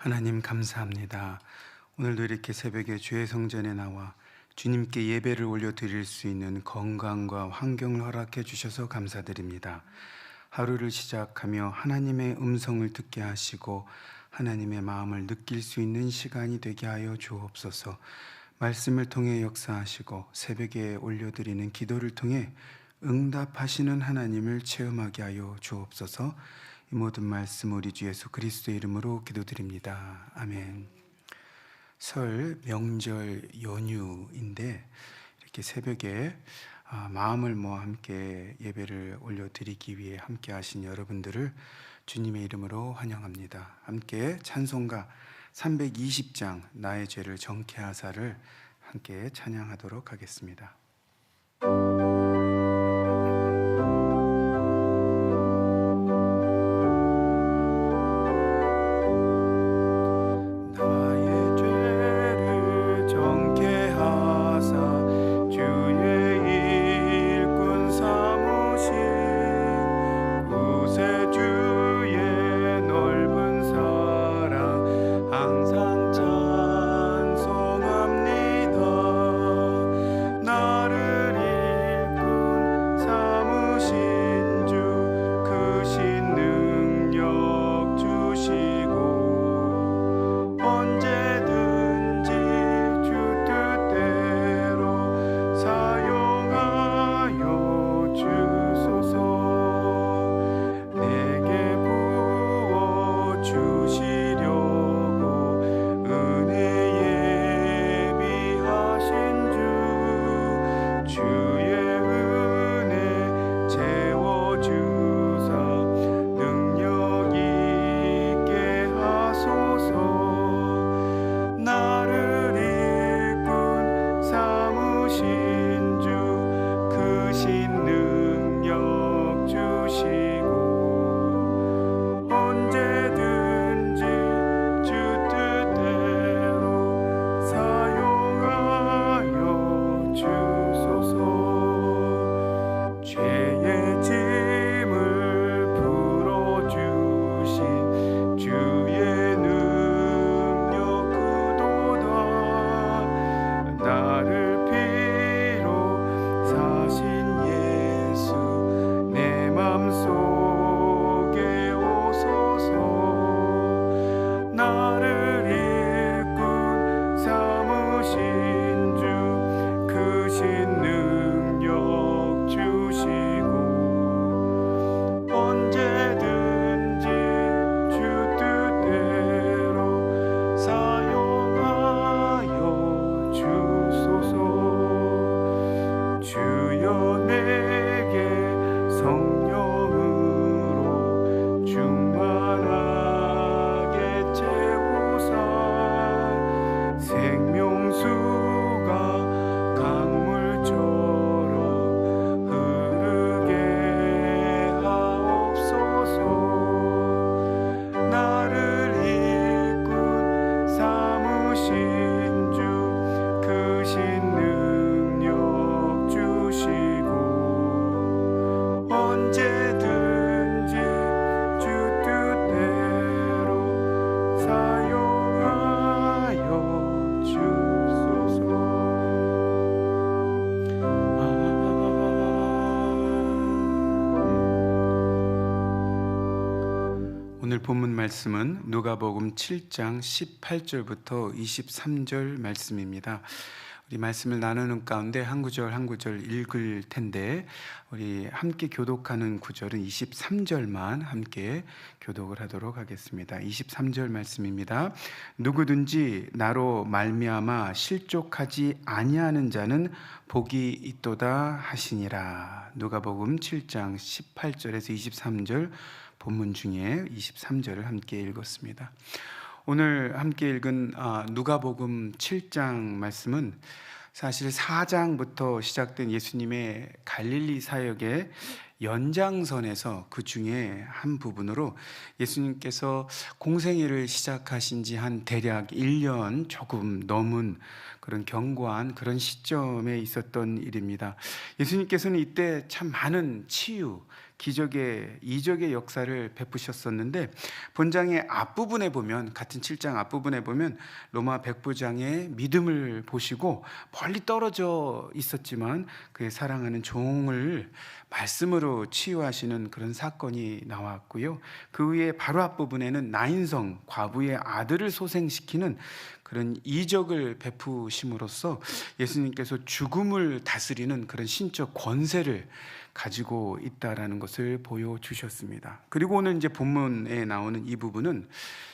하나님 감사합니다. 오늘도 이렇게 새벽에 주의 성전에 나와 주님께 예배를 올려드릴 수 있는 건강과 환경을 허락해 주셔서 감사드립니다. 하루를 시작하며 하나님의 음성을 듣게 하시고 하나님의 마음을 느낄 수 있는 시간이 되게 하여 주옵소서. 말씀을 통해 역사하시고 새벽에 올려드리는 기도를 통해 응답하시는 하나님을 체험하게 하여 주옵소서. 이 모든 말씀 우리 주 예수 그리스도의 이름으로 기도드립니다. 아멘. 설 명절 연휴인데 이렇게 새벽에 마음을 모아 함께 예배를 올려드리기 위해 함께 하신 여러분들을 주님의 이름으로 환영합니다. 함께 찬송가 320장 나의 죄를 정케하사를 함께 찬양하도록 하겠습니다. 오늘 본문 말씀은 누가복음 7장 18절부터 23절 말씀입니다. 우리 말씀을 나누는 가운데 한 구절 한 구절 읽을 텐데 우리 함께 교독하는 구절은 23절만 함께 교독을 하도록 하겠습니다. 23절 말씀입니다. 누구든지 나로 말미암아 실족하지 아니하는 자는 복이 있도다 하시니라. 누가복음 7장 18절에서 23절 본문 중에 23절을 함께 읽었습니다. 오늘 함께 읽은 누가복음 7장 말씀은 사실 4장부터 시작된 예수님의 갈릴리 사역의 연장선에서 그 중에 한 부분으로 예수님께서 공생애를 시작하신 지 한 대략 1년 조금 넘은 그런 견고한 그런 시점에 있었던 일입니다. 예수님께서는 이때 참 많은 치유, 기적의 이적의 역사를 베푸셨었는데 본장의 앞부분에 보면 같은 7장 앞부분에 보면 로마 백부장의 믿음을 보시고 멀리 떨어져 있었지만 그의 사랑하는 종을 말씀으로 치유하시는 그런 사건이 나왔고요. 그 위에 바로 앞부분에는 나인성 과부의 아들을 소생시키는 그런 이적을 베푸심으로써 예수님께서 죽음을 다스리는 그런 신적 권세를 가지고 있다라는 것을 보여주셨습니다. 그리고 오늘 이제 본문에 나오는 이 부분은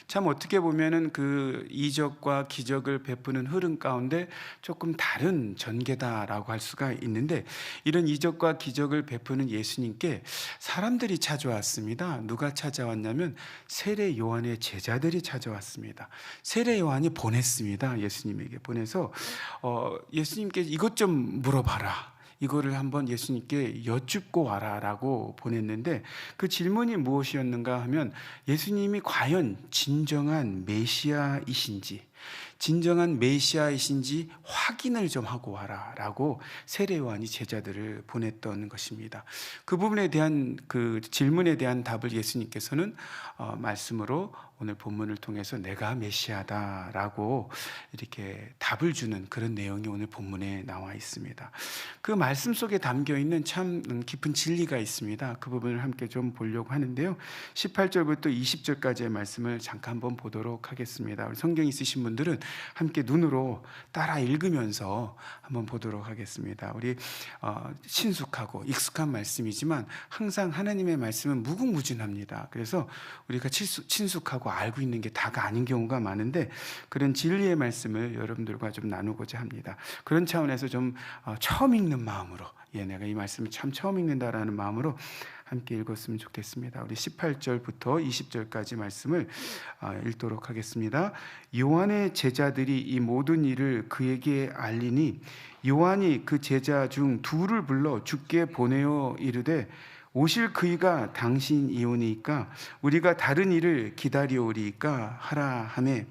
참 어떻게 보면은 그 이적과 기적을 베푸는 흐름 가운데 조금 다른 전개다라고 할 수가 있는데, 이런 이적과 기적을 베푸는 예수님께 사람들이 찾아왔습니다. 누가 찾아왔냐면 세례 요한의 제자들이 찾아왔습니다. 세례 요한이 보냈습니다. 예수님에게 보내서 예수님께 이것 좀 물어봐라, 이거를 한번 예수님께 여쭙고 와라라고 보냈는데, 그 질문이 무엇이었는가 하면 예수님이 과연 진정한 메시아이신지 확인을 좀 하고 와라라고 세례 요한이 제자들을 보냈던 것입니다. 그 부분에 대한 그 질문에 대한 답을 예수님께서는 말씀으로 오늘 본문을 통해서 내가 메시아다라고 이렇게 답을 주는 그런 내용이 오늘 본문에 나와 있습니다. 그 말씀 속에 담겨 있는 참 깊은 진리가 있습니다. 그 부분을 함께 좀 보려고 하는데요. 18절부터 20절까지의 말씀을 잠깐 한번 보도록 하겠습니다. 우리 성경 있으신 분들은 함께 눈으로 따라 읽으면서 한번 보도록 하겠습니다. 우리 친숙하고 익숙한 말씀이지만 항상 하나님의 말씀은 무궁무진합니다. 그래서 우리가 친숙하고 알고 있는 게 다가 아닌 경우가 많은데, 그런 진리의 말씀을 여러분들과 좀 나누고자 합니다. 그런 차원에서 좀 처음 읽는 마음으로, 내가 이 말씀을 참 처음 읽는다라는 마음으로 함께 읽었으면 좋겠습니다. 우리 18절부터 20절까지 말씀을 읽도록 하겠습니다. 요한의 제자들이 이 모든 일을 그에게 알리니 요한이 그 제자 중 둘을 불러 주께 보내어 이르되 오실 그이가 당신이오니까 우리가 다른 일을 기다려오리이까 하라 하매,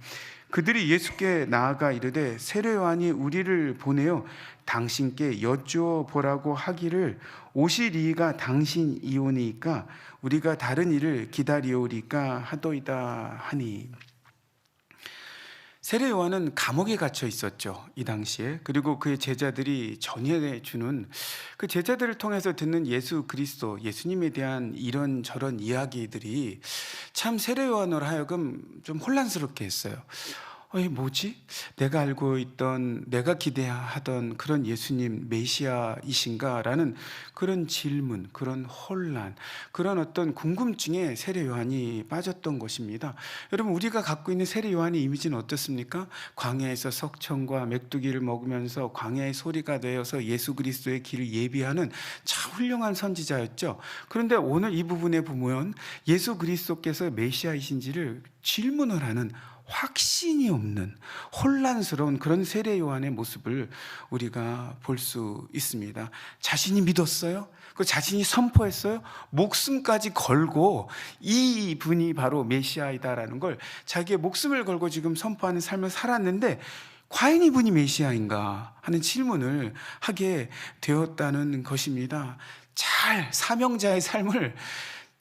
그들이 예수께 나아가 이르되 세례 요한이 우리를 보내어 당신께 여쭈어 보라고 하기를 오실 이가 당신이오니까 우리가 다른 일을 기다리오리까 하도이다 하니. 세례 요한은 감옥에 갇혀 있었죠, 이 당시에. 그리고 그의 제자들이 전해 주는, 그 제자들을 통해서 듣는 예수 그리스도, 예수님에 대한 이런저런 이야기들이 참 세례 요한으로 하여금 좀 혼란스럽게 했어요. 뭐지? 내가 알고 있던, 내가 기대하던 그런 예수님 메시아이신가? 라는 그런 질문, 그런 혼란, 그런 어떤 궁금증에 세례 요한이 빠졌던 것입니다. 여러분, 우리가 갖고 있는 세례 요한의 이미지는 어떻습니까? 광야에서 석청과 메뚜기를 먹으면서 광야의 소리가 되어서 예수 그리스도의 길을 예비하는 참 훌륭한 선지자였죠. 그런데 오늘 이 부분에 보면 예수 그리스도께서 메시아이신지를 질문을 하는 확신이 없는 혼란스러운 그런 세례 요한의 모습을 우리가 볼 수 있습니다. 자신이 믿었어요? 그 자신이 선포했어요? 목숨까지 걸고 이 분이 바로 메시아이다라는 걸 자기의 목숨을 걸고 지금 선포하는 삶을 살았는데, 과연 이분이 메시아인가 하는 질문을 하게 되었다는 것입니다. 잘 사명자의 삶을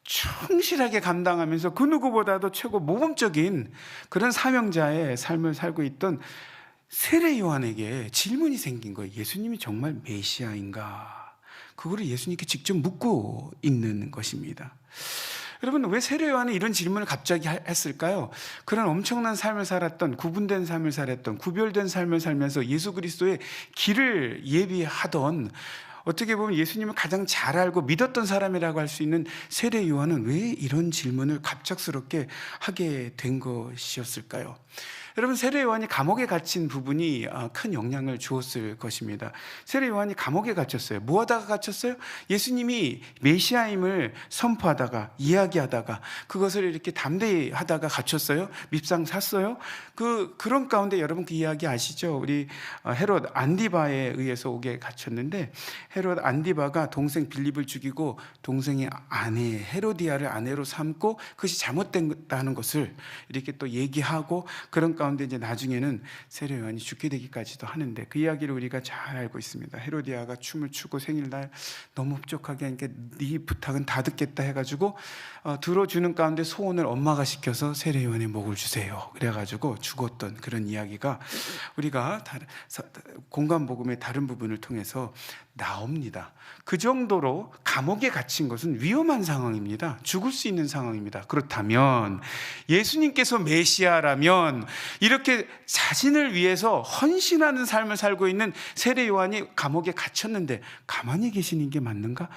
충실하게 감당하면서 그 누구보다도 최고 모범적인 그런 사명자의 삶을 살고 있던 세례 요한에게 질문이 생긴 거예요. 예수님이 정말 메시아인가? 그거를 예수님께 직접 묻고 있는 것입니다. 여러분, 왜 세례 요한은 이런 질문을 갑자기 했을까요? 그런 엄청난 삶을 살았던, 구분된 삶을 살았던, 구별된 삶을 살면서 예수 그리스도의 길을 예비하던, 어떻게 보면 예수님을 가장 잘 알고 믿었던 사람이라고 할 수 있는 세례 요한은 왜 이런 질문을 갑작스럽게 하게 된 것이었을까요? 여러분, 세례 요한이 감옥에 갇힌 부분이 큰 영향을 주었을 것입니다. 세례 요한이 감옥에 갇혔어요. 뭐 하다가 갇혔어요? 예수님이 메시아임을 선포하다가, 이야기하다가, 그것을 이렇게 담대히 하다가 갇혔어요. 밉상 샀어요. 그런 가운데 여러분 그 이야기 아시죠? 우리 헤롯 안디바에 의해서 오게 갇혔는데, 헤롯 안디바가 동생 빌립을 죽이고 동생의 아내 헤로디아를 아내로 삼고 그것이 잘못됐다는 것을 이렇게 또 얘기하고, 그런 가운데 이제 나중에는 세례 요한이 죽게 되기까지도 하는데, 그 이야기를 우리가 잘 알고 있습니다. 헤로디아가 춤을 추고 생일날 너무 흡족하게 하니까 네 부탁은 다 듣겠다 해가지고 들어주는 가운데 소원을 엄마가 시켜서 세례 요한의 목을 주세요 그래가지고 죽었던 그런 이야기가 우리가 공간복음의 다른 부분을 통해서 나옵니다. 그 정도로 감옥에 갇힌 것은 위험한 상황입니다. 죽을 수 있는 상황입니다. 그렇다면 예수님께서 메시아라면 이렇게 자신을 위해서 헌신하는 삶을 살고 있는 세례 요한이 감옥에 갇혔는데 가만히 계시는 게 맞는가?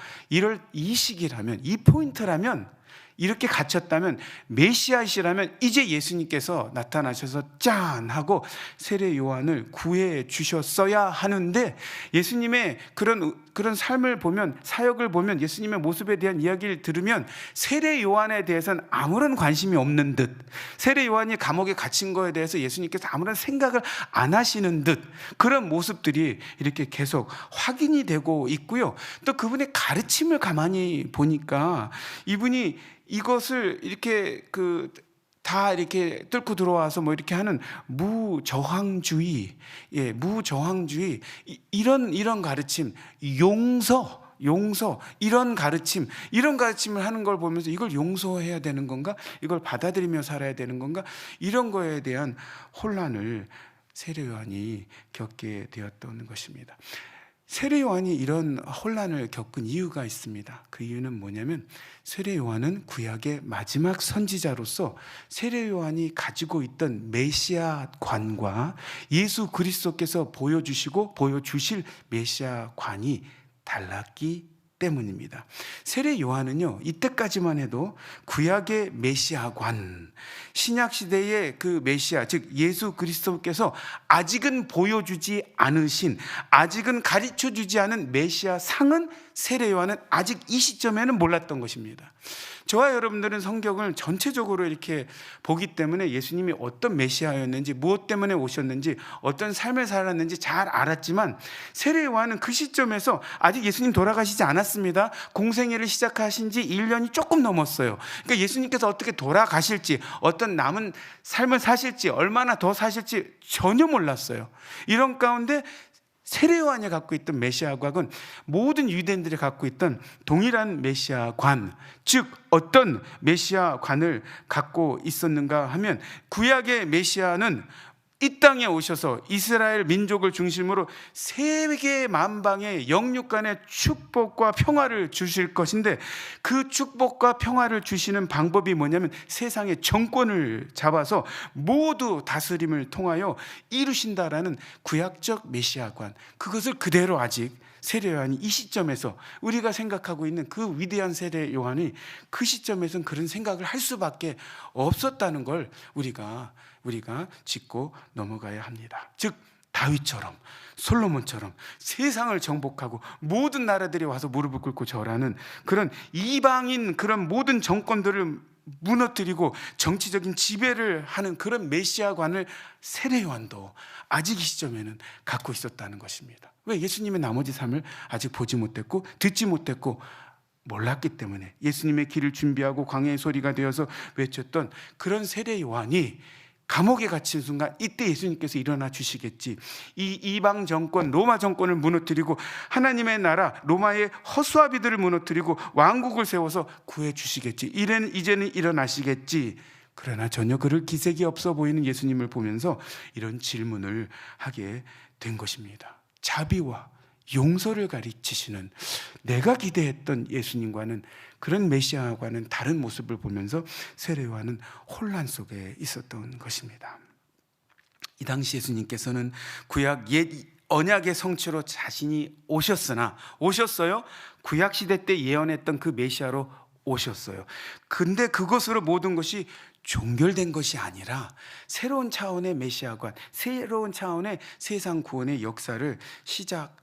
이 시기라면, 이 포인트라면, 이렇게 갇혔다면, 메시아이시라면 이제 예수님께서 나타나셔서 짠 하고 세례 요한을 구해 주셨어야 하는데, 예수님의 그런 삶을 보면, 사역을 보면, 예수님의 모습에 대한 이야기를 들으면 세례 요한에 대해서는 아무런 관심이 없는 듯, 세례 요한이 감옥에 갇힌 거에 대해서 예수님께서 아무런 생각을 안 하시는 듯, 그런 모습들이 이렇게 계속 확인이 되고 있고요. 또 그분의 가르침을 가만히 보니까 이분이 이것을 이렇게 다 이렇게 뚫고 들어와서 뭐 이렇게 하는 무저항주의, 무저항주의, 이런 가르침, 용서 이런 가르침을 하는 걸 보면서 이걸 용서해야 되는 건가? 이걸 받아들이며 살아야 되는 건가? 이런 거에 대한 혼란을 세례 요한이 겪게 되었던 것입니다. 세례 요한이 이런 혼란을 겪은 이유가 있습니다. 그 이유는 뭐냐면, 세례 요한은 구약의 마지막 선지자로서 세례 요한이 가지고 있던 메시아관과 예수 그리스도께서 보여주실 메시아관이 달랐기 때문입니다. 세례 요한은요, 이때까지만 해도 구약의 메시아관, 신약 시대의 그 메시아, 즉 예수 그리스도께서 아직은 보여주지 않으신, 아직은 가르쳐주지 않은 메시아 상은 세례 요한은 아직 이 시점에는 몰랐던 것입니다. 저와 여러분들은 성경을 전체적으로 이렇게 보기 때문에 예수님이 어떤 메시아였는지, 무엇 때문에 오셨는지, 어떤 삶을 살았는지 잘 알았지만, 세례 요한은 그 시점에서 아직 예수님 돌아가시지 않았습니다. 공생애를 시작하신 지 1년이 조금 넘었어요. 그러니까 예수님께서 어떻게 돌아가실지, 어떤 남은 삶을 사실지, 얼마나 더 사실지 전혀 몰랐어요. 이런 가운데 세례 요한이 갖고 있던 메시아관은 모든 유대인들이 갖고 있던 동일한 메시아관, 즉 어떤 메시아관을 갖고 있었는가 하면, 구약의 메시아는 이 땅에 오셔서 이스라엘 민족을 중심으로 세계 만방의 영육 간의 축복과 평화를 주실 것인데, 그 축복과 평화를 주시는 방법이 뭐냐면 세상의 정권을 잡아서 모두 다스림을 통하여 이루신다라는 구약적 메시아관, 그것을 그대로 아직 세례 요한이 이 시점에서, 우리가 생각하고 있는 그 위대한 세례 요한이 그 시점에서는 그런 생각을 할 수밖에 없었다는 걸 우리가 짚고 넘어가야 합니다. 즉 다윗처럼, 솔로몬처럼 세상을 정복하고 모든 나라들이 와서 무릎을 꿇고 절하는 그런 이방인, 그런 모든 정권들을 무너뜨리고 정치적인 지배를 하는 그런 메시아관을 세례 요한도 아직 이 시점에는 갖고 있었다는 것입니다. 왜? 예수님의 나머지 삶을 아직 보지 못했고 듣지 못했고 몰랐기 때문에. 예수님의 길을 준비하고 광야의 소리가 되어서 외쳤던 그런 세례 요한이 감옥에 갇힌 순간, 이때 예수님께서 일어나 주시겠지, 이 이방 정권, 로마 정권을 무너뜨리고 하나님의 나라, 로마의 허수아비들을 무너뜨리고 왕국을 세워서 구해 주시겠지, 이제는 일어나시겠지. 그러나 전혀 그럴 기색이 없어 보이는 예수님을 보면서 이런 질문을 하게 된 것입니다. 자비와 용서를 가르치시는, 내가 기대했던 예수님과는, 그런 메시아와는 다른 모습을 보면서 세례 요한은 혼란 속에 있었던 것입니다. 이 당시 예수님께서는 구약 옛 언약의 성취로 자신이 오셨어요. 구약 시대 때 예언했던 그 메시아로 오셨어요. 근데 그것으로 모든 것이 종결된 것이 아니라 새로운 차원의 메시아관, 새로운 차원의 세상 구원의 역사를 시작하게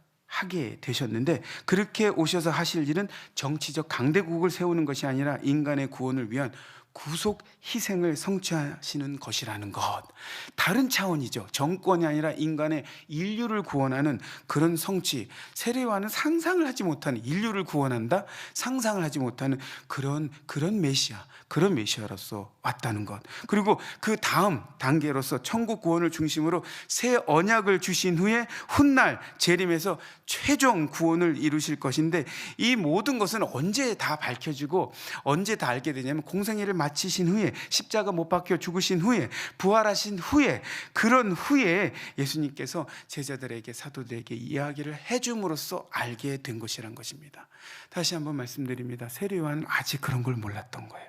되셨는데, 그렇게 오셔서 하실 일은 정치적 강대국을 세우는 것이 아니라 인간의 구원을 위한 구속 희생을 성취하시는 것이라는 것, 다른 차원이죠. 정권이 아니라 인간의 인류를 구원하는 그런 성취. 세례요한은 상상을 하지 못하는, 인류를 구원한다, 상상을 하지 못하는 그런 메시아, 그런 메시아로서 왔다는 것. 그리고 그 다음 단계로서 천국 구원을 중심으로 새 언약을 주신 후에 훗날 재림에서 최종 구원을 이루실 것인데, 이 모든 것은 언제 다 밝혀지고 언제 다 알게 되냐면, 공생애를 마치신 후에, 십자가 못 박혀 죽으신 후에, 부활하신 후에, 그런 후에 예수님께서 제자들에게, 사도들에게 이야기를 해줌으로써 알게 된 것이란 것입니다. 다시 한번 말씀드립니다. 세례 요한은 아직 그런 걸 몰랐던 거예요.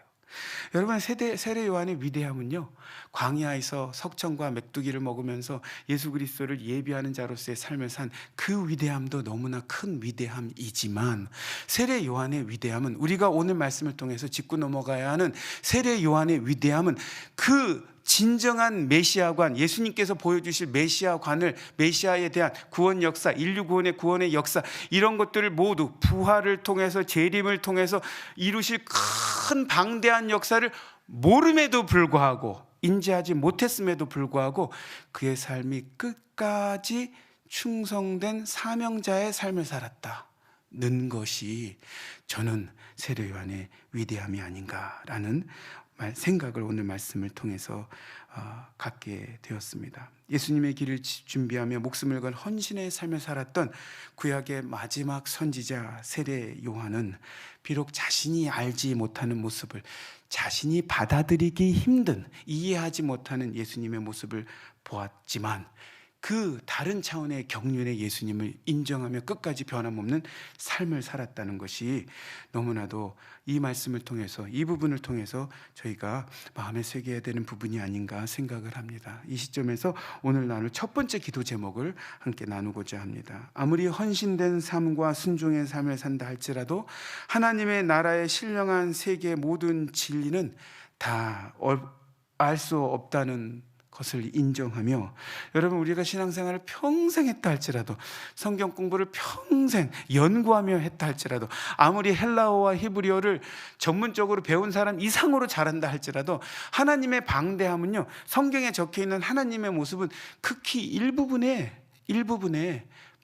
여러분, 세례 요한의 위대함은요, 광야에서 석청과 메뚜기를 먹으면서 예수 그리스도를 예비하는 자로서의 삶을 산 그 위대함도 너무나 큰 위대함이지만, 세례 요한의 위대함은, 우리가 오늘 말씀을 통해서 짚고 넘어가야 하는 세례 요한의 위대함은, 그 진정한 메시아관, 예수님께서 보여주실 메시아관을, 메시아에 대한 구원 역사, 인류 구원의 역사, 이런 것들을 모두 부활을 통해서, 재림을 통해서 이루실 큰 방대한 역사를 모름에도 불구하고, 인지하지 못했음에도 불구하고 그의 삶이 끝까지 충성된 사명자의 삶을 살았다는 것이 저는 세례 요한의 위대함이 아닌가라는 생각을 오늘 말씀을 통해서 갖게 되었습니다. 예수님의 길을 준비하며 목숨을 건 헌신의 삶을 살았던 구약의 마지막 선지자 세례 요한은 비록 자신이 알지 못하는 모습을, 자신이 받아들이기 힘든, 이해하지 못하는 예수님의 모습을 보았지만, 그 다른 차원의 경륜의 예수님을 인정하며 끝까지 변함없는 삶을 살았다는 것이 너무나도 이 말씀을 통해서, 이 부분을 통해서 저희가 마음에 새겨야 되는 부분이 아닌가 생각을 합니다. 이 시점에서 오늘 나눌 첫 번째 기도 제목을 함께 나누고자 합니다. 아무리 헌신된 삶과 순종의 삶을 산다 할지라도 하나님의 나라의 신령한 세계의 모든 진리는 다 알 수 없다는 것을 인정하며, 여러분, 우리가 신앙생활을 평생 했다 할지라도, 성경 공부를 평생 연구하며 했다 할지라도, 아무리 헬라어와 히브리어를 전문적으로 배운 사람 이상으로 잘한다 할지라도, 하나님의 방대함은요, 성경에 적혀있는 하나님의 모습은 극히 일부분에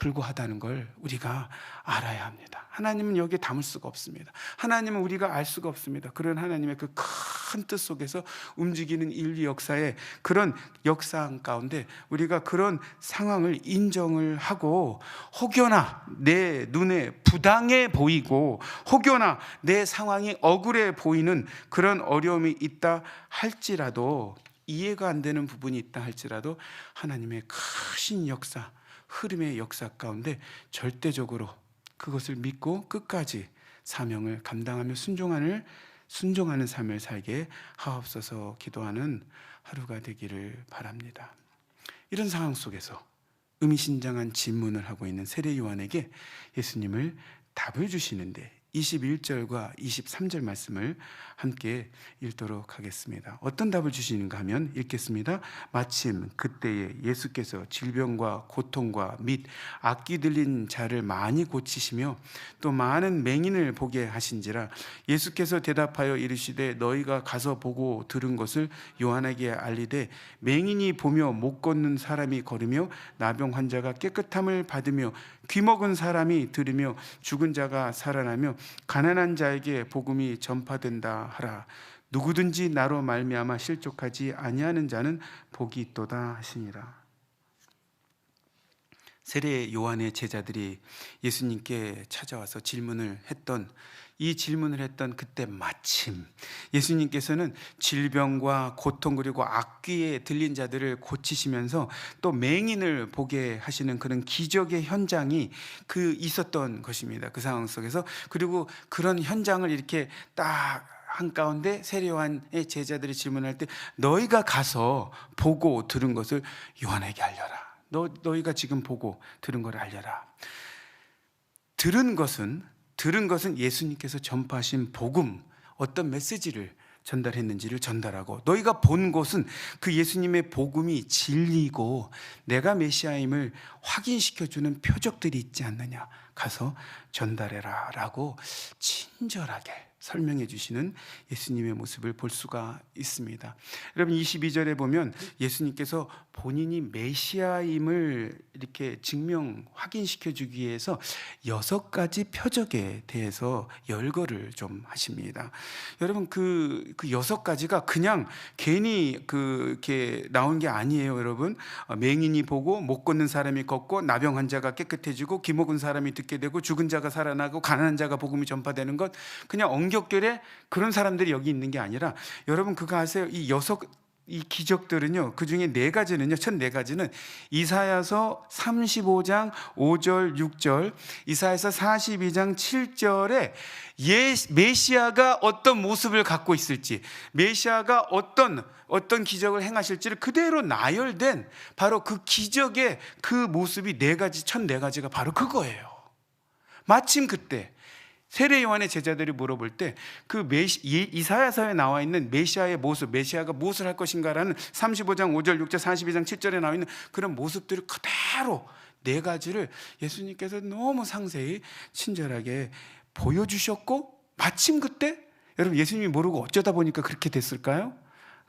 불과하다는 걸 우리가 알아야 합니다. 하나님은 여기에 담을 수가 없습니다. 하나님은 우리가 알 수가 없습니다. 그런 하나님의 그 큰 뜻 속에서 움직이는 인류 역사의 그런 역사 가운데 우리가 그런 상황을 인정을 하고, 혹여나 내 눈에 부당해 보이고 혹여나 내 상황이 억울해 보이는 그런 어려움이 있다 할지라도, 이해가 안 되는 부분이 있다 할지라도, 하나님의 크신 역사, 흐름의 역사 가운데 절대적으로 그것을 믿고 끝까지 사명을 감당하며 순종하는 삶을 살게 하옵소서 기도하는 하루가 되기를 바랍니다. 이런 상황 속에서 의미심장한 질문을 하고 있는 세례 요한에게 예수님을 답을 주시는데, 21절과 23절 말씀을 함께 읽도록 하겠습니다. 어떤 답을 주시는가 하면 읽겠습니다. 마침 그때에 예수께서 질병과 고통과 및 악기 들린 자를 많이 고치시며 또 많은 맹인을 보게 하신지라. 예수께서 대답하여 이르시되 너희가 가서 보고 들은 것을 요한에게 알리되, 맹인이 보며 못 걷는 사람이 걸으며 나병 환자가 깨끗함을 받으며 귀먹은 사람이 들으며 죽은 자가 살아나며 가난한 자에게 복음이 전파된다 하라. 누구든지 나로 말미암아 실족하지 아니하는 자는 복이 있도다 하시니라. 세례 요한의 제자들이 예수님께 찾아와서 이 질문을 했던 그때 마침 예수님께서는 질병과 고통 그리고 악귀에 들린 자들을 고치시면서 또 맹인을 보게 하시는 그런 기적의 현장이 있었던 것입니다. 그 상황 속에서. 그리고 그런 현장을 이렇게 딱 한가운데 세례 요한의 제자들이 질문할 때, 너희가 가서 보고 들은 것을 요한에게 알려라. 너희가 지금 보고 들은 걸 알려라. 들은 것은 예수님께서 전파하신 복음, 어떤 메시지를 전달했는지를 전달하고, 너희가 본 것은 그 예수님의 복음이 진리고 내가 메시아임을 확인시켜주는 표적들이 있지 않느냐, 가서 전달해라 라고 친절하게 설명해 주시는 예수님의 모습을 볼 수가 있습니다. 여러분 22절에 보면 예수님께서 본인이 메시아임을 이렇게 증명 확인시켜 주기 위해서 6가지 표적에 대해서 열거를 좀 하십니다. 여러분 그 6가지가 그냥 괜히 이렇게 나온 게 아니에요. 여러분 맹인이 보고 못 걷는 사람이 걷고 나병 환자가 깨끗해지고 기목은 사람이 듣게 되고 죽은 자가 살아나고 가난한 자가 복음이 전파되는 것, 그냥 엉겹결에 그런 사람들이 여기 있는 게 아니라, 여러분 그거 아세요? 이 기적들은요, 그 중에 4가지는요, 첫 4가지는 이사야서 35장 5절 6절, 이사야서 42장 7절에 메시아가 어떤 모습을 갖고 있을지, 메시아가 어떤 기적을 행하실지를 그대로 나열된 바로 그 기적의 그 모습이 4가지, 첫 4가지가 바로 그거예요. 마침 그때 세례 요한의 제자들이 물어볼 때 그 이사야서에 나와 있는 메시아의 모습, 메시아가 무엇을 할 것인가라는 35장 5절 6절 42장 7절에 나와 있는 그런 모습들을 그대로 4가지를 예수님께서 너무 상세히 친절하게 보여주셨고, 마침 그때 여러분 예수님이 모르고 어쩌다 보니까 그렇게 됐을까요?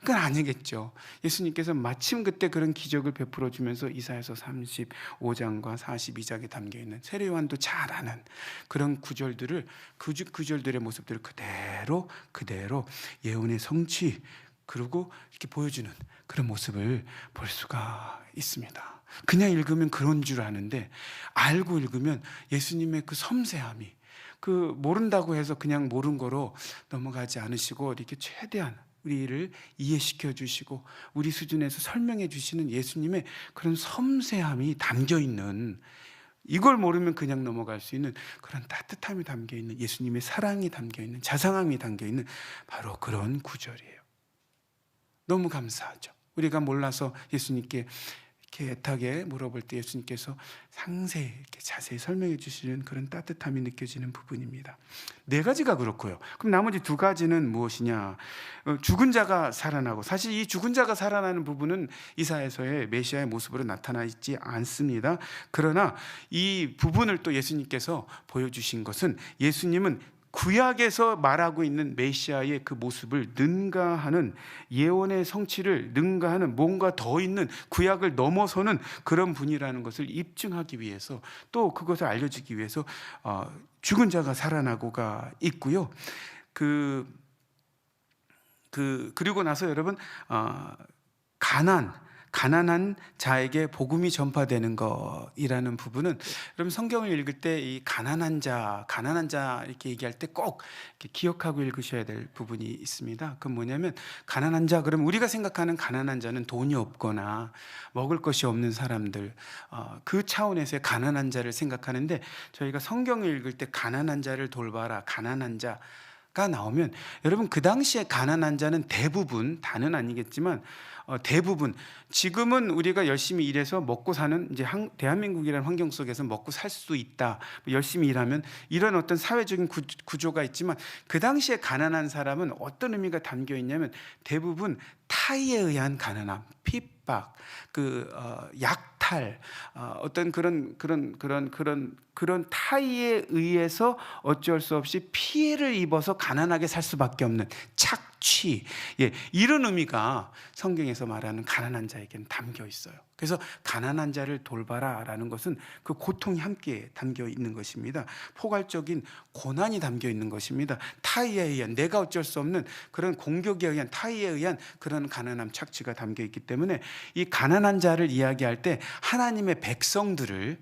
그건 아니겠죠. 예수님께서 마침 그때 그런 기적을 베풀어 주면서 이사야서 35장과 42장에 담겨 있는, 세례 요한도 잘 아는 그런 구절들을, 구절들의 모습들을 그대로 예언의 성취, 그리고 이렇게 보여주는 그런 모습을 볼 수가 있습니다. 그냥 읽으면 그런 줄 아는데, 알고 읽으면 예수님의 그 섬세함이, 그 모른다고 해서 그냥 모른 거로 넘어가지 않으시고 이렇게 최대한 우리를 이해시켜 주시고 우리 수준에서 설명해 주시는 예수님의 그런 섬세함이 담겨 있는, 이걸 모르면 그냥 넘어갈 수 있는 그런 따뜻함이 담겨 있는, 예수님의 사랑이 담겨 있는, 자상함이 담겨 있는 바로 그런 구절이에요. 너무 감사하죠. 우리가 몰라서 예수님께 이렇게 애타게 물어볼 때 예수님께서 상세히 이렇게 자세히 설명해 주시는 그런 따뜻함이 느껴지는 부분입니다. 4가지가 그렇고요. 그럼 나머지 2가지는 무엇이냐? 죽은 자가 살아나고, 사실 이 죽은 자가 살아나는 부분은 이사야서의 메시아의 모습으로 나타나 있지 않습니다. 그러나 이 부분을 또 예수님께서 보여주신 것은, 예수님은 구약에서 말하고 있는 메시아의 그 모습을 능가하는, 예언의 성취를 능가하는, 뭔가 더 있는, 구약을 넘어서는 그런 분이라는 것을 입증하기 위해서, 또 그것을 알려주기 위해서 죽은 자가 살아나고가 있고요. 그리고 나서 여러분 가난한 자에게 복음이 전파되는 것이라는 부분은, 여러분 성경을 읽을 때 이 가난한 자 이렇게 얘기할 때 꼭 기억하고 읽으셔야 될 부분이 있습니다. 그건 뭐냐면, 가난한 자, 그러면 우리가 생각하는 가난한 자는 돈이 없거나 먹을 것이 없는 사람들, 그 차원에서의 가난한 자를 생각하는데, 저희가 성경을 읽을 때 가난한 자를 돌봐라, 가난한 자가 나오면, 여러분 그 당시에 가난한 자는 대부분, 다는 아니겠지만 대부분, 지금은 우리가 열심히 일해서 먹고 사는, 이제 대한민국이라는 환경 속에서 먹고 살 수 있다, 열심히 일하면, 이런 어떤 사회적인 구조가 있지만, 그 당시에 가난한 사람은 어떤 의미가 담겨 있냐면, 대부분 타의에 의한 가난함, 핍박, 약탈, 어떤 그런 타의에 의해서 어쩔 수 없이 피해를 입어서 가난하게 살 수밖에 없는 착취, 이런 의미가 성경에서 말하는 가난한 자에게는 담겨 있어요. 그래서 가난한 자를 돌봐라라는 것은 그 고통이 함께 담겨 있는 것입니다. 포괄적인 고난이 담겨 있는 것입니다. 타의에 의한, 내가 어쩔 수 없는 그런 공격에 의한, 타의에 의한 그런 가난함, 착취가 담겨 있기 때문에, 이 가난한 자를 이야기할 때 하나님의 백성들을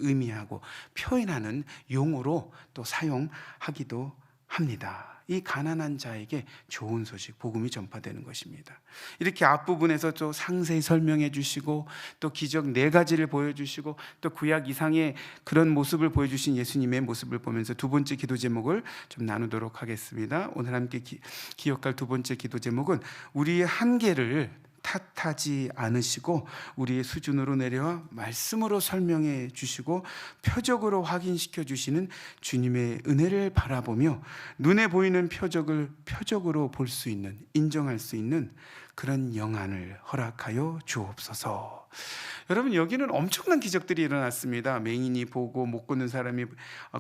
의미하고 표현하는 용어로 또 사용하기도 합니다. 이 가난한 자에게 좋은 소식, 복음이 전파되는 것입니다. 이렇게 앞부분에서 또 상세히 설명해 주시고, 또 기적 4가지를 보여주시고, 또 구약 이상의 그런 모습을 보여주신 예수님의 모습을 보면서 2번째 기도 제목을 좀 나누도록 하겠습니다. 오늘 함께 기억할 2번째 기도 제목은, 우리의 한계를 탓하지 않으시고 우리의 수준으로 내려와 말씀으로 설명해 주시고 표적으로 확인시켜 주시는 주님의 은혜를 바라보며, 눈에 보이는 표적을 표적으로 볼 수 있는, 인정할 수 있는 그런 영안을 허락하여 주옵소서. 여러분, 여기는 엄청난 기적들이 일어났습니다. 맹인이 보고, 못 걷는 사람이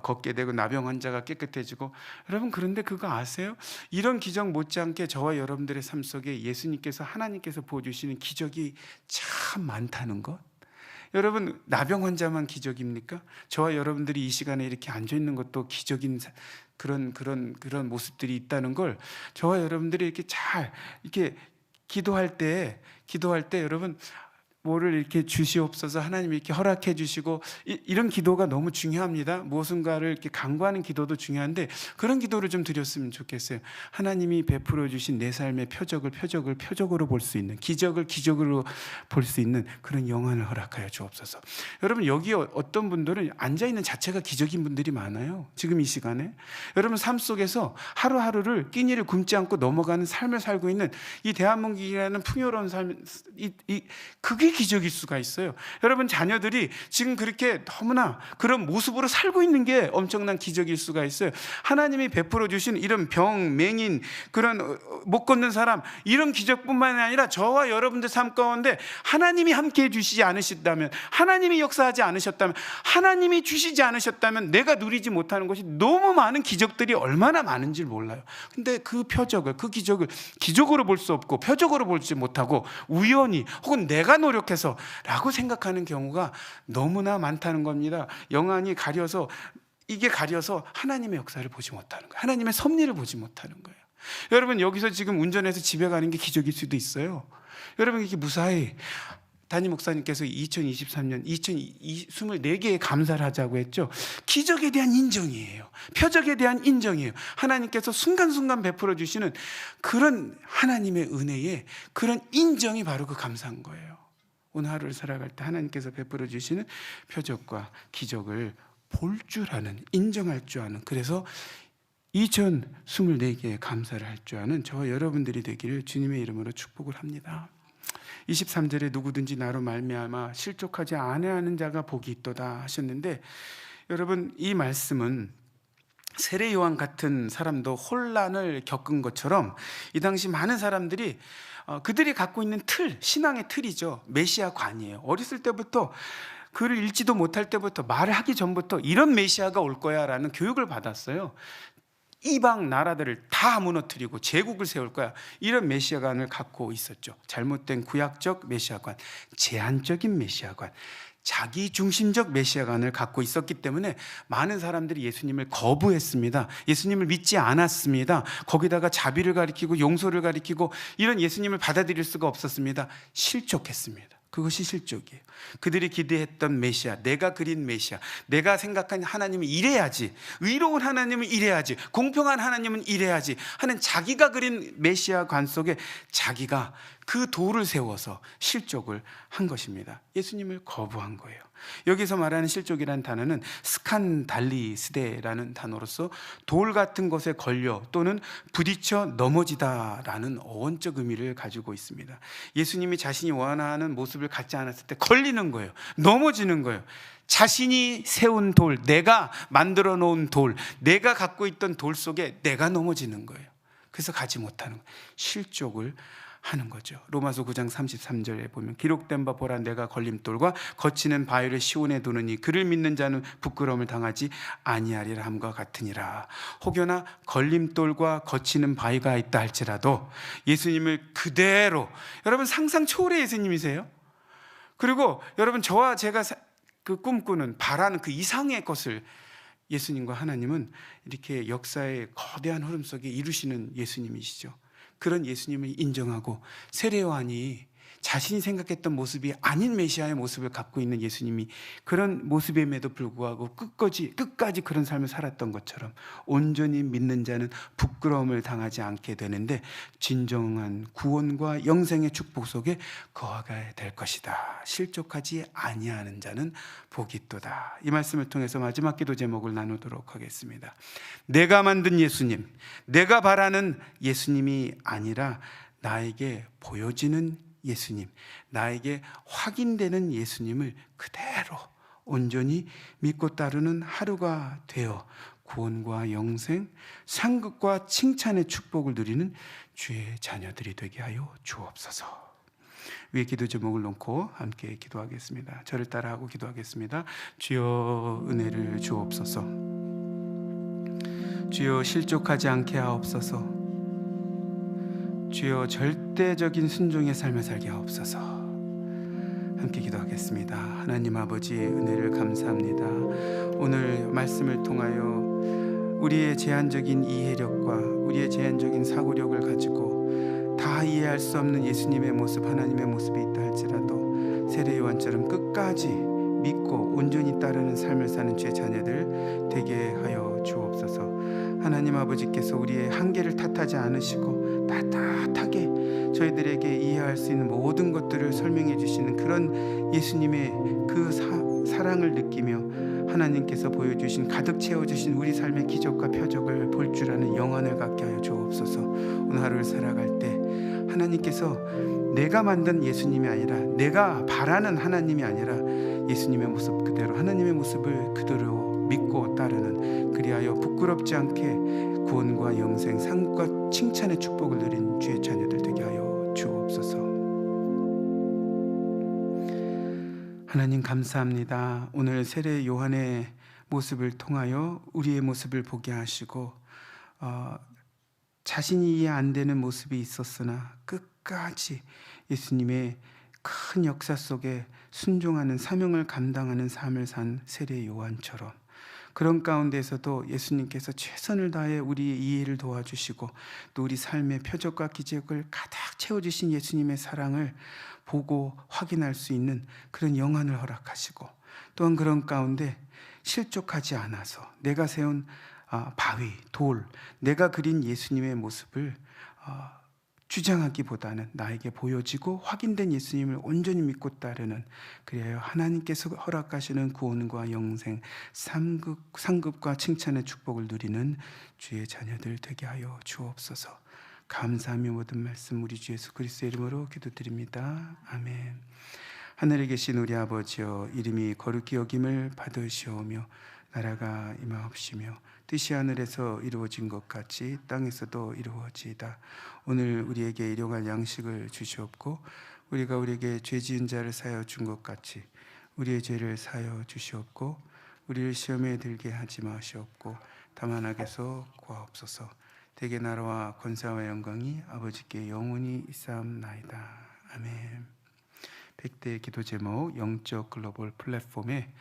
걷게 되고, 나병 환자가 깨끗해지고. 여러분, 그런데 그거 아세요? 이런 기적 못지않게 저와 여러분들의 삶 속에 예수님께서, 하나님께서 보여주시는 기적이 참 많다는 것. 여러분, 나병 환자만 기적입니까? 저와 여러분들이 이 시간에 이렇게 앉아 있는 것도 기적인 그런 모습들이 있다는 걸, 저와 여러분들이 이렇게 잘 이렇게 기도할 때 여러분, 뭐를 이렇게 주시옵소서, 하나님이 이렇게 허락해 주시고, 이런 기도가 너무 중요합니다. 무엇인가를 이렇게 간구하는 기도도 중요한데, 그런 기도를 좀 드렸으면 좋겠어요. 하나님이 베풀어 주신 내 삶의 표적으로 볼 수 있는, 기적으로 볼 수 있는 그런 영안을 허락하여 주옵소서. 여러분, 여기 어떤 분들은 앉아있는 자체가 기적인 분들이 많아요. 지금 이 시간에 여러분 삶 속에서 하루하루를 끼니를 굶지 않고 넘어가는 삶을 살고 있는 이 대한민국이라는 풍요로운 삶, 그게 기적일 수가 있어요. 여러분, 자녀들이 지금 그렇게 너무나 그런 모습으로 살고 있는 게 엄청난 기적일 수가 있어요. 하나님이 베풀어 주신 이런 병, 맹인, 그런 못 걷는 사람, 이런 기적뿐만 아니라 저와 여러분들 삶 가운데 하나님이 함께 해주시지 않으셨다면, 하나님이 역사하지 않으셨다면, 하나님이 주시지 않으셨다면 내가 누리지 못하는 것이 너무 많은 기적들이 얼마나 많은지 몰라요. 근데 그 기적을 기적으로 볼 수 없고 표적으로 보지 못하고 우연히 혹은 내가 노력해서 라고 생각하는 경우가 너무나 많다는 겁니다. 영안이 가려서 하나님의 역사를 보지 못하는 거예요. 하나님의 섭리를 보지 못하는 거예요. 여러분, 여기서 지금 운전해서 집에 가는 게 기적일 수도 있어요. 여러분, 이게 무사히 담임 목사님께서 2023년 2024개의 감사를 하자고 했죠. 기적에 대한 인정이에요. 표적에 대한 인정이에요. 하나님께서 순간순간 베풀어 주시는 그런 하나님의 은혜에 그런 인정이 바로 그 감사한 거예요. 오늘 하루를 살아갈 때 하나님께서 베풀어 주시는 표적과 기적을 볼 줄 아는, 인정할 줄 아는, 그래서 2024개의 감사를 할 줄 아는 저와 여러분들이 되기를 주님의 이름으로 축복을 합니다. 23절에 누구든지 나로 말미암아 실족하지 아니하는 자가 복이 있도다 하셨는데, 여러분, 이 말씀은 세례 요한 같은 사람도 혼란을 겪은 것처럼 이 당시 많은 사람들이 그들이 갖고 있는 신앙의 틀이죠. 메시아관이에요. 어렸을 때부터, 글을 읽지도 못할 때부터, 말을 하기 전부터 이런 메시아가 올 거야 라는 교육을 받았어요. 이방 나라들을 다 무너뜨리고 제국을 세울 거야, 이런 메시아관을 갖고 있었죠. 잘못된 구약적 메시아관, 제한적인 메시아관, 자기 중심적 메시아관을 갖고 있었기 때문에 많은 사람들이 예수님을 거부했습니다. 예수님을 믿지 않았습니다. 거기다가 자비를 가리키고 용서를 가리키고 이런 예수님을 받아들일 수가 없었습니다. 실족했습니다. 그것이 실족이에요. 그들이 기대했던 메시아, 내가 그린 메시아, 내가 생각한 하나님은 이래야지, 의로운 하나님은 이래야지, 공평한 하나님은 이래야지 하는 자기가 그린 메시아관 속에 자기가 그 도를 세워서 실족을 한 것입니다. 예수님을 거부한 거예요. 여기서 말하는 실족이라는 단어는 스칸달리스데라는 단어로서 돌 같은 것에 걸려 또는 부딪혀 넘어지다라는 어원적 의미를 가지고 있습니다. 예수님이 자신이 원하는 모습을 갖지 않았을 때 걸리는 거예요. 넘어지는 거예요. 자신이 세운 돌, 내가 만들어 놓은 돌, 내가 갖고 있던 돌 속에 내가 넘어지는 거예요. 그래서 가지 못하는 거예요. 실족을 하는 거죠. 로마서 9장 33절에 보면 기록된 바 보라, 내가 걸림돌과 거치는 바위를 시온에 두느니 그를 믿는 자는 부끄러움을 당하지 아니하리라 함과 같으니라. 혹여나 걸림돌과 거치는 바위가 있다 할지라도 예수님을 그대로, 여러분 상상 초월의 예수님이세요. 그리고 여러분, 저와 제가 그 꿈꾸는, 바라는 그 이상의 것을 예수님과 하나님은 이렇게 역사의 거대한 흐름 속에 이루시는 예수님이시죠. 그런 예수님을 인정하고 세례 요한이 자신이 생각했던 모습이 아닌 메시아의 모습을 갖고 있는 예수님이 그런 모습임에도 불구하고 끝까지 그런 삶을 살았던 것처럼 온전히 믿는 자는 부끄러움을 당하지 않게 되는데 진정한 구원과 영생의 축복 속에 거하게 될 것이다. 실족하지 아니하는 자는 복이 있도다. 이 말씀을 통해서 마지막 기도 제목을 나누도록 하겠습니다. 내가 만든 예수님, 내가 바라는 예수님이 아니라 나에게 보여지는 예수님, 나에게 확인되는 예수님을 그대로 온전히 믿고 따르는 하루가 되어 구원과 영생, 상급과 칭찬의 축복을 누리는 주의 자녀들이 되게 하여 주옵소서. 위에 기도 제목을 놓고 함께 기도하겠습니다. 저를 따라하고 기도하겠습니다. 주여 은혜를 주옵소서. 주여 실족하지 않게 하옵소서. 주여 절대적인 순종의 삶을 살게 하옵소서. 함께 기도하겠습니다. 하나님 아버지 은혜를 감사합니다. 오늘 말씀을 통하여 우리의 제한적인 이해력과 우리의 제한적인 사고력을 가지고 다 이해할 수 없는 예수님의 모습, 하나님의 모습이 있다 할지라도 세례 요한처럼 끝까지 믿고 온전히 따르는 삶을 사는 주의 자녀들 되게 하여 주옵소서. 하나님 아버지께서 우리의 한계를 탓하지 않으시고 따뜻하게 저희들에게 이해할 수 있는 모든 것들을 설명해 주시는 그런 예수님의 그 사랑을 느끼며 하나님께서 보여주신 가득 채워주신 우리 삶의 기적과 표적을 볼 줄 아는 영안을 갖게 하여 주옵소서. 오늘 하루를 살아갈 때 하나님께서 내가 만든 예수님이 아니라 내가 바라는 하나님이 아니라 예수님의 모습 그대로 하나님의 모습을 그대로 믿고 따르는, 그리하여 부끄럽지 않게 구원과 영생, 상과 칭찬의 축복을 누린 주의 자녀들 되게 하여 주옵소서. 하나님 감사합니다. 오늘 세례 요한의 모습을 통하여 우리의 모습을 보게 하시고 자신이 이해 안 되는 모습이 있었으나 끝까지 예수님의 큰 역사 속에 순종하는, 사명을 감당하는 삶을 산 세례 요한처럼 그런 가운데서도 예수님께서 최선을 다해 우리의 이해를 도와주시고 또 우리 삶의 표적과 기적을 가득 채워주신 예수님의 사랑을 보고 확인할 수 있는 그런 영안을 허락하시고, 또한 그런 가운데 실족하지 않아서 내가 세운 바위, 돌, 내가 그린 예수님의 모습을 주장하기보다는 나에게 보여지고 확인된 예수님을 온전히 믿고 따르는, 그래야 하나님께서 허락하시는 구원과 영생, 상급과 칭찬의 축복을 누리는 주의 자녀들 되게 하여 주옵소서. 감사하며 모든 말씀 우리 주 예수 그리스도의 이름으로 기도드립니다. 아멘. 하늘에 계신 우리 아버지여, 이름이 거룩히 여김을 받으시오며 나라가 임하옵시며 뜻이 하늘에서 이루어진 것 같이 땅에서도 이루어지이다. 오늘 우리에게 일용할 양식을 주시옵고 우리가 우리에게 죄 지은 자를 사하여 준 것 같이 우리의 죄를 사하여 주시옵고 우리를 시험에 들게 하지 마시옵고 다만 악에서 구하옵소서. 대개 나라와 권세와 영광이 아버지께 영원히 있사옵나이다. 아멘. 100대 기도 제목, 영적 글로벌 플랫폼에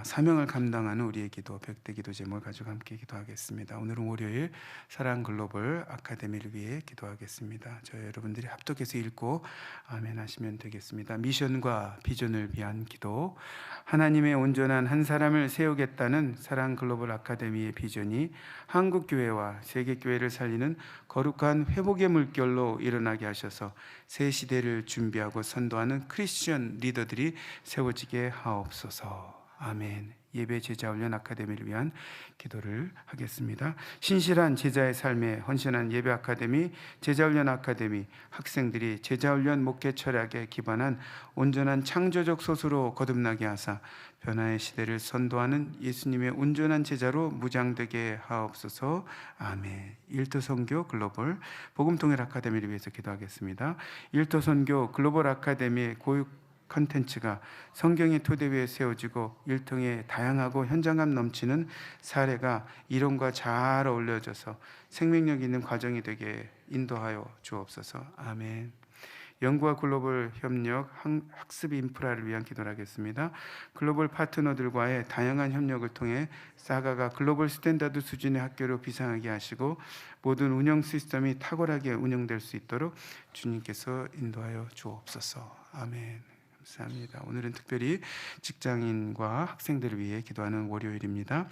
사명을 감당하는 우리의 기도, 100대 기도 제목을 가지고 함께 기도하겠습니다. 오늘은 월요일 사랑 글로벌 아카데미를 위해 기도하겠습니다. 저희 여러분들이 합독해서 읽고 아멘 하시면 되겠습니다. 미션과 비전을 위한 기도. 하나님의 온전한 한 사람을 세우겠다는 사랑 글로벌 아카데미의 비전이 한국 교회와 세계 교회를 살리는 거룩한 회복의 물결로 일어나게 하셔서 새 시대를 준비하고 선도하는 크리스천 리더들이 세워지게 하옵소서. 아멘. 예배 제자훈련 아카데미를 위한 기도를 하겠습니다. 신실한 제자의 삶에 헌신한 예배 아카데미, 제자훈련 아카데미 학생들이 제자훈련 목회 철학에 기반한 온전한 창조적 소수로 거듭나게 하사 변화의 시대를 선도하는 예수님의 온전한 제자로 무장되게 하옵소서. 아멘. 일터선교 글로벌 복음통일 아카데미를 위해서 기도하겠습니다. 일터선교 글로벌 아카데미의 고육 컨텐츠가 성경의 토대 위에 세워지고 일통의 다양하고 현장감 넘치는 사례가 이론과 잘 어울려져서 생명력 있는 과정이 되게 인도하여 주옵소서. 아멘. 연구와 글로벌 협력, 학습 인프라를 위한 기도를 하겠습니다. 글로벌 파트너들과의 다양한 협력을 통해 사가가 글로벌 스탠다드 수준의 학교로 비상하게 하시고 모든 운영 시스템이 탁월하게 운영될 수 있도록 주님께서 인도하여 주옵소서. 아멘. 감사합니다. 오늘은 특별히 직장인과 학생들을 위해 기도하는 월요일입니다.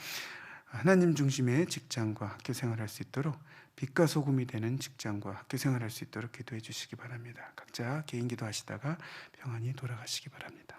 하나님 중심의 직장과 학교 생활할 수 있도록 빛과 소금이 되는 직장과 학교 생활할 수 있도록 기도해 주시기 바랍니다. 각자 개인 기도하시다가 평안히 돌아가시기 바랍니다.